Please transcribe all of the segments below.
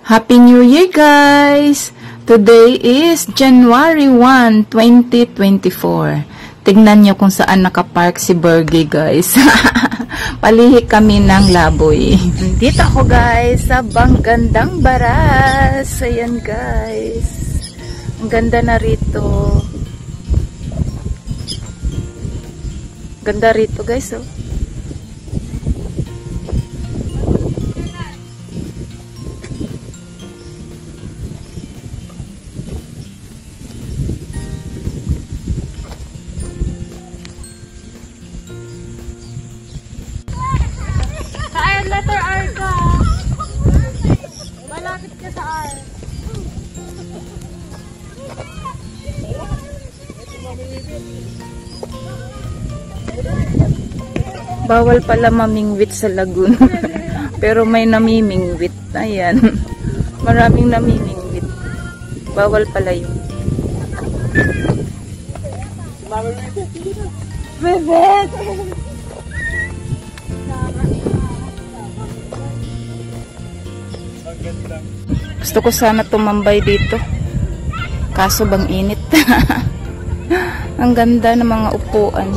Happy New Year, guys! Today is January 1, 2024. Tignan nyo kung saan nakapark si Bergie, guys. Palihi kami ng laboy. Dito ako, guys, sa Banggandang Baras. Ayan, guys. Ang ganda na rito. Ganda rito, guys, oh. Letter R ka. Malapit ka sa R. Bawal pala mamingwit sa lagoon. Pero may namimingwit. Ayan. Maraming namimingwit. Bawal pala yun. Bebet! Gusto ko sana tumambay dito. Kaso bang init. Ang ganda ng mga upuan.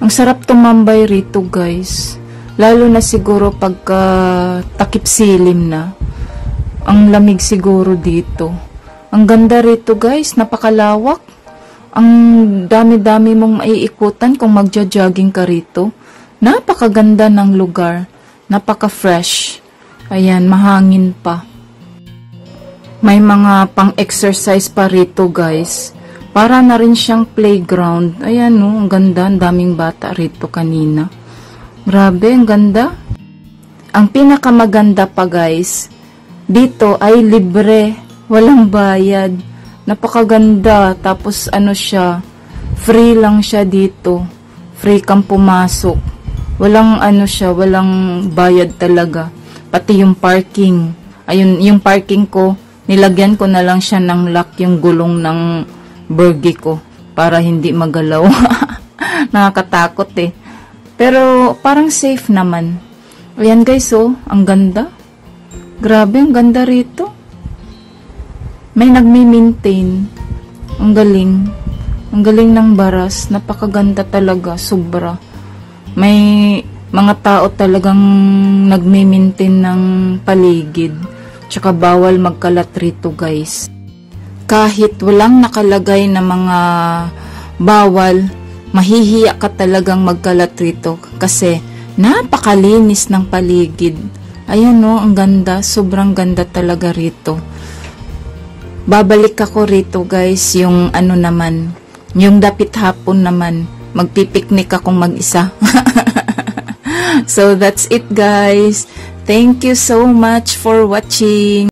Ang sarap tumambay rito, guys. Lalo na siguro pagka takip silim na. Ang lamig siguro dito. Ang ganda rito, guys. Napakalawak. Ang dami-dami mong maiikutan kung magja-jogging ka rito. Napakaganda ng lugar. Napaka-fresh. Ayan, mahangin pa. May mga pang-exercise pa rito, guys. Para na rin siyang playground. Ayan, no, ang ganda. Ang daming bata rito kanina. Grabe, ang ganda. Ang pinakamaganda pa, guys, dito ay libre. Walang bayad. Napakaganda. Tapos, ano siya, free lang siya dito. Free kang pumasok. Walang, ano siya, walang bayad talaga. Pati yung parking. Ayun, yung parking ko, nilagyan ko na lang siya ng lock, yung gulong ng Bergie ko para hindi magalaw. Nakakatakot eh. Pero parang safe naman. Ayan, guys, oh, ang ganda. Grabe, ang ganda rito. May nagme-maintain. Ang galing. Ang galing ng baras. Napakaganda talaga, sobra. May mga tao talagang nagme-maintain ng paligid. Tsaka bawal magkalat rito, guys. Kahit walang nakalagay na mga bawal, mahihiya ka talagang magkalat rito kasi napakalinis ng paligid. Ayan, no, ang ganda. Sobrang ganda talaga rito. Babalik ako rito, guys, yung ano naman, yung dapit hapon naman. Magpipiknik akong mag-isa. So, that's it, guys. Thank you so much for watching.